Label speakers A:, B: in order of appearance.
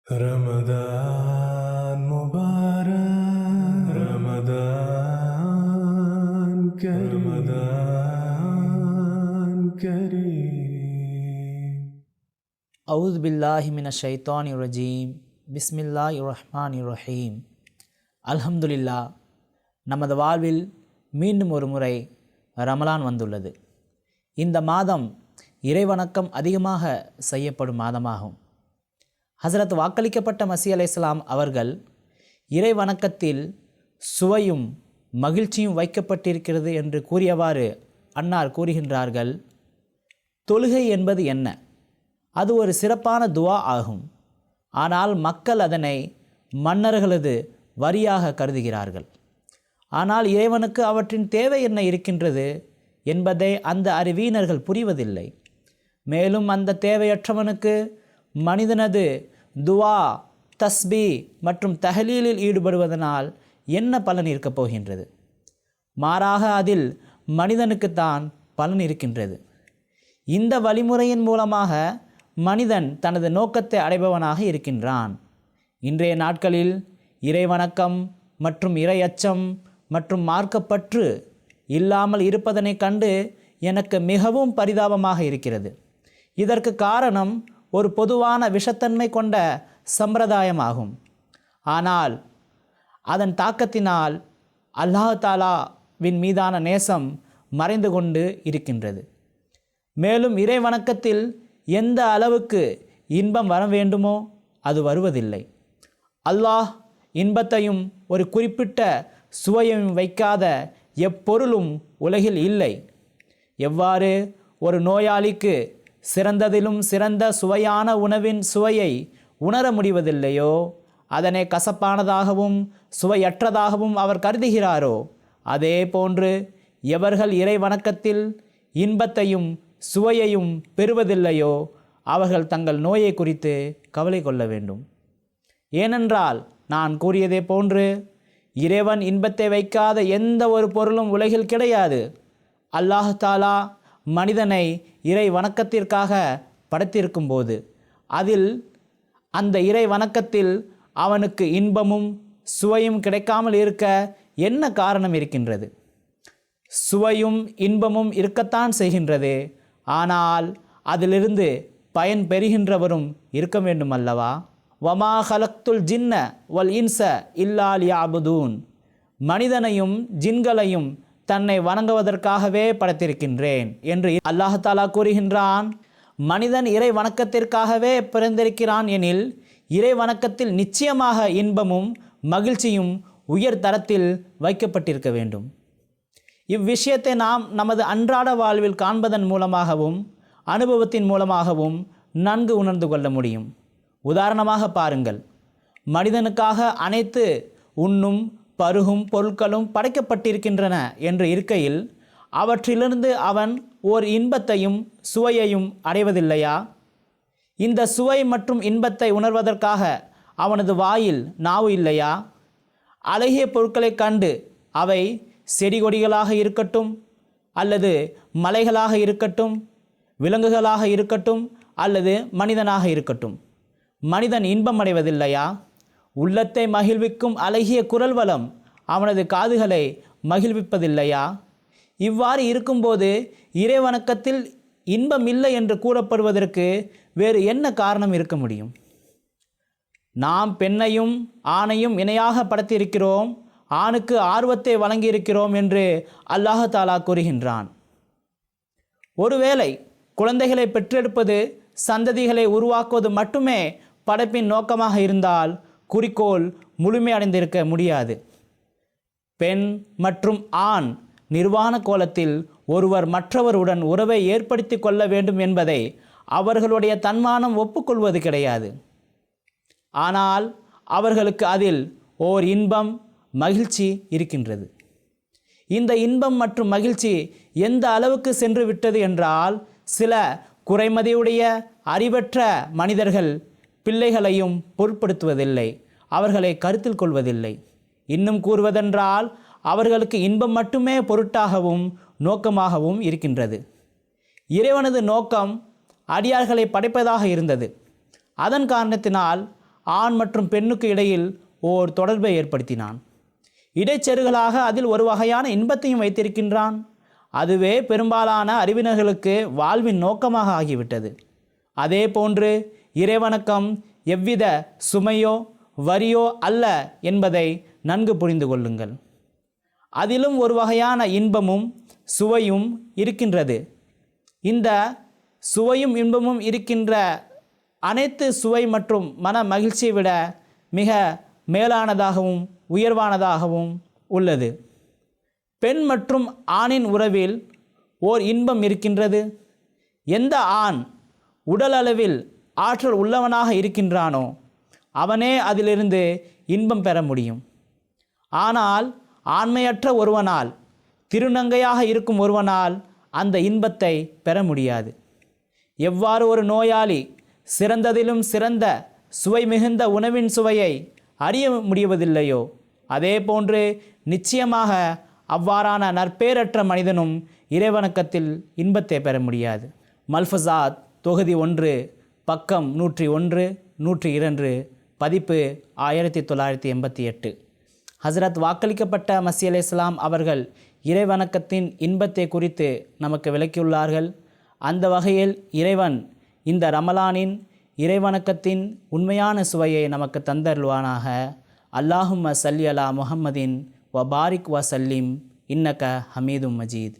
A: رمضان مبارك رمضان كريم رمضان كريم
B: أعوذ بالله من الشيطان الرجيم بسم الله الرحمن الرحيم அல்ஹம்துலில்லா. நமது வாழ்வில் மீண்டும் ஒரு முறை ரமலான் வந்துள்ளது. இந்த மாதம் இறைவணக்கம் அதிகமாக செய்யப்படும் மாதமாகும். ஹசரத் வாக்களிக்கப்பட்ட மஸீஹ் அலைஹிஸ்ஸலாம் அவர்கள் இறை வணக்கத்தில் சுவையும் மகிழ்ச்சியும் வைக்கப்பட்டிருக்கிறது என்று கூறியவாறு அன்னார் கூறுகின்றார்கள், தொழுகை என்பது என்ன? அது ஒரு சிறப்பான துவா ஆகும். ஆனால் மக்கள் அதனை மன்னர்களது வரியாக கருதுகிறார்கள். ஆனால் இறைவனுக்கு அவற்றின் தேவை என்ன இருக்கின்றது என்பதை அந்த அறிவீனர்கள் புரிவதில்லை. மேலும் அந்த தேவையற்றவனுக்கு மனிதனது துவா, தஸ்பீ மற்றும் தஹலீலில் ஈடுபடுவதனால் என்ன பலன் இருக்கப் போகின்றது? மாறாக அதில் மனிதனுக்குத்தான் பலன் இருக்கின்றது. இந்த வழிமுறையின் மூலமாக மனிதன் தனது நோக்கத்தை அடைபவனாக இருக்கின்றான். இன்றைய நாட்களில் இறைவணக்கம் மற்றும் இறையச்சம் மற்றும் மார்க்கப்பற்று இல்லாமல் இருப்பதனை கண்டு எனக்கு மிகவும் பரிதாபமாக இருக்கிறது. இதற்கு காரணம் ஒரு பொதுவான விஷத்தன்மை கொண்ட சம்பிரதாயமாகும். ஆனால் அதன் தாக்கத்தினால் அல்லாஹ் தாலாவின் மீதான நேசம் மறைந்து கொண்டு இருக்கின்றது. மேலும் இறை வணக்கத்தில் எந்த அளவுக்கு இன்பம் வர வேண்டுமோ அது வருவதில்லை. அல்லாஹ் இன்பத்தையும் ஒரு குறிப்பிட்ட சுவையையும் வைக்காத எப்பொருளும் உலகில் இல்லை. எவ்வாறு ஒரு நோயாளிக்கு சிறந்ததிலும் சிறந்த சுவையான உணவின் சுவையை உணர முடிவதில்லையோ, அதனை கசப்பானதாகவும் சுவையற்றதாகவும் அவர் கருதுகிறாரோ, அதே போன்று எவர்கள் இறை வணக்கத்தில் இன்பத்தையும் சுவையையும் பெறுவதில்லையோ அவர்கள் தங்கள் நோயை குறித்து கவலை கொள்ள வேண்டும். ஏனென்றால் நான் கூறியதே போன்று இறைவன் இன்பத்தை வைக்காத எந்த ஒரு பொருளும் உலகில் கிடையாது. அல்லாஹ் தாலா மனிதனை இறை வணக்கத்திற்காக படைத்திருக்கும் போது அதில் அந்த இறை வணக்கத்தில் அவனுக்கு இன்பமும் சுவையும் கிடைக்காமல் இருக்க என்ன காரணம் இருக்கின்றது? சுவையும் இன்பமும் இருக்கத்தான் செய்கின்றது. ஆனால் அதிலிருந்து பயன் பெறுகின்றவரும் இருக்க வேண்டும் அல்லவா? வமா ஹலக்துல் ஜின்ன வல் இன்ச இல்லா லியஅபுதூன், மனிதனையும் ஜின்களையும் தன்னை வணங்குவதற்காகவே படைத்திருக்கின்றேன் என்று அல்லாஹ் தாலா கூறுகின்றான். மனிதன் இறை வணக்கத்திற்காகவே பிறந்திருக்கிறான் எனில் இறை வணக்கத்தில் நிச்சயமாக இன்பமும் மகிழ்ச்சியும் உயர் தரத்தில் வைக்கப்பட்டிருக்க வேண்டும். இவ்விஷயத்தை நாம் நமது அன்றாட வாழ்வில் காண்பதன் மூலமாகவும் அனுபவத்தின் மூலமாகவும் நன்கு உணர்ந்து கொள்ள முடியும். உதாரணமாக பாருங்கள், மனிதனுக்காக அனைத்து உண்ணும் பருகும் பொருட்களும் படைக்கப்பட்டிருக்கின்றன என்று இருக்கையில் அவற்றிலிருந்து அவன் ஓர் இன்பத்தையும் சுவையையும் அடைவதில்லையா? இந்த சுவை மற்றும் இன்பத்தை உணர்வதற்காக அவனது வாயில் நாவு இல்லையா? அழகிய பொருட்களை கண்டு, அவை செடி கொடிகளாக இருக்கட்டும் அல்லது மலைகளாக இருக்கட்டும், விலங்குகளாக இருக்கட்டும் அல்லது மனிதனாக இருக்கட்டும், மனிதன் இன்பம் அடைவதில்லையா? உள்ளத்தை மகிழ்விக்கும் அழகிய குரல் வளம் அவனது காதுகளை மகிழ்விப்பதில்லையா? இவ்வாறு இருக்கும்போது இறைவணக்கத்தில் இன்பம் இல்லை என்று கூறப்படுவதற்கு வேறு என்ன காரணம் இருக்க முடியும்? நாம் பெண்ணையும் ஆணையும் இணையாக படைத்திருக்கிறோம், ஆணுக்கு ஆர்வத்தை வழங்கியிருக்கிறோம் என்று அல்லாஹ் தாலா கூறுகின்றான். ஒருவேளை குழந்தைகளை பெற்றெடுப்பது, சந்ததிகளை உருவாக்குவது மட்டுமே படைப்பின் நோக்கமாக இருந்தால் குறிக்கோள் முழுமையடைந்திருக்க முடியாது. பெண் மற்றும் ஆண் நிர்வாண கோலத்தில் ஒருவர் மற்றவருடன் உறவை ஏற்படுத்தி கொள்ள வேண்டும் என்பதை அவர்களுடைய தன்மானம் ஒப்புக்கொள்வது கிடையாது. ஆனால் அவர்களுக்கு அதில் ஓர் இன்பம், மகிழ்ச்சி இருக்கின்றது. இந்த இன்பம் மற்றும் மகிழ்ச்சி எந்த அளவுக்கு சென்று விட்டது என்றால், சில குறைமதியுடைய அறிவற்ற மனிதர்கள் பிள்ளைகளையும் பொருட்படுத்துவதில்லை, அவர்களை கருத்தில் கொள்வதில்லை. இன்னும் கூறுவதென்றால் அவர்களுக்கு இன்பம் மட்டுமே பொருட்டாகவும் நோக்கமாகவும் இருக்கின்றது. இறைவனது நோக்கம் அடியார்களை படைப்பதாக இருந்தது. அதன் காரணத்தினால் ஆண் மற்றும் பெண்ணுக்கு இடையில் ஓர் தொடர்பை ஏற்படுத்தினான். இடைச்செருகலாக அதில் ஒரு வகையான இன்பத்தையும் வைத்திருக்கின்றான். அதுவே பெரும்பாலான அறிவினர்களுக்கு வாழ்வின் நோக்கமாக ஆகிவிட்டது. அதே போன்று இறைவணக்கம் எவ்வித சுமையோ வரியோ அல்ல என்பதை நன்கு புரிந்து கொள்ளுங்கள். அதிலும் ஒரு வகையான இன்பமும் சுவையும் இருக்கின்றது. இந்த சுவையும் இன்பமும் இருக்கின்ற அனைத்து சுவை மற்றும் மன மகிழ்ச்சியை விட மிக மேலானதாகவும் உயர்வானதாகவும் உள்ளது. பெண் மற்றும் ஆணின் உறவில் ஓர் இன்பம் இருக்கின்றது. எந்த ஆண் உடல் அளவில் ஆற்றல் உள்ளவனாக இருக்கின்றானோ அவனே அதிலிருந்து இன்பம் பெற முடியும். ஆனால் ஆண்மையற்ற ஒருவனால், திருநங்கையாக இருக்கும் ஒருவனால் அந்த இன்பத்தை பெற முடியாது. எவ்வாறு ஒரு நோயாளி சிறந்ததிலும் சிறந்த சுவை மிகுந்த உணவின் சுவையை அறிய முடிவதில்லையோ அதே போன்று நிச்சயமாக அவ்வாறான நற்பேரற்ற மனிதனும் இறைவணக்கத்தில் இன்பத்தை பெற முடியாது. மல்ஃபசாத் தொகுதி 1 பக்கம் 101 102 பதிப்பு 1988. ஹசரத் வாக்களிக்கப்பட்ட மஸீஹ் அலைஹிஸ்ஸலாம் அவர்கள் இறைவணக்கத்தின் இன்பத்தை குறித்து நமக்கு விளக்கியுள்ளார்கள். அந்த வகையில் இறைவன் இந்த ரமலானின் இறைவணக்கத்தின் உண்மையான சுவையை நமக்கு தந்தருள்வானாக. அல்லாஹும்ம ஸல்லி அலா முஹம்மதின் வ பாரிக் வ சல்லிம் இன்னக ஹமீதும் மஜீத்.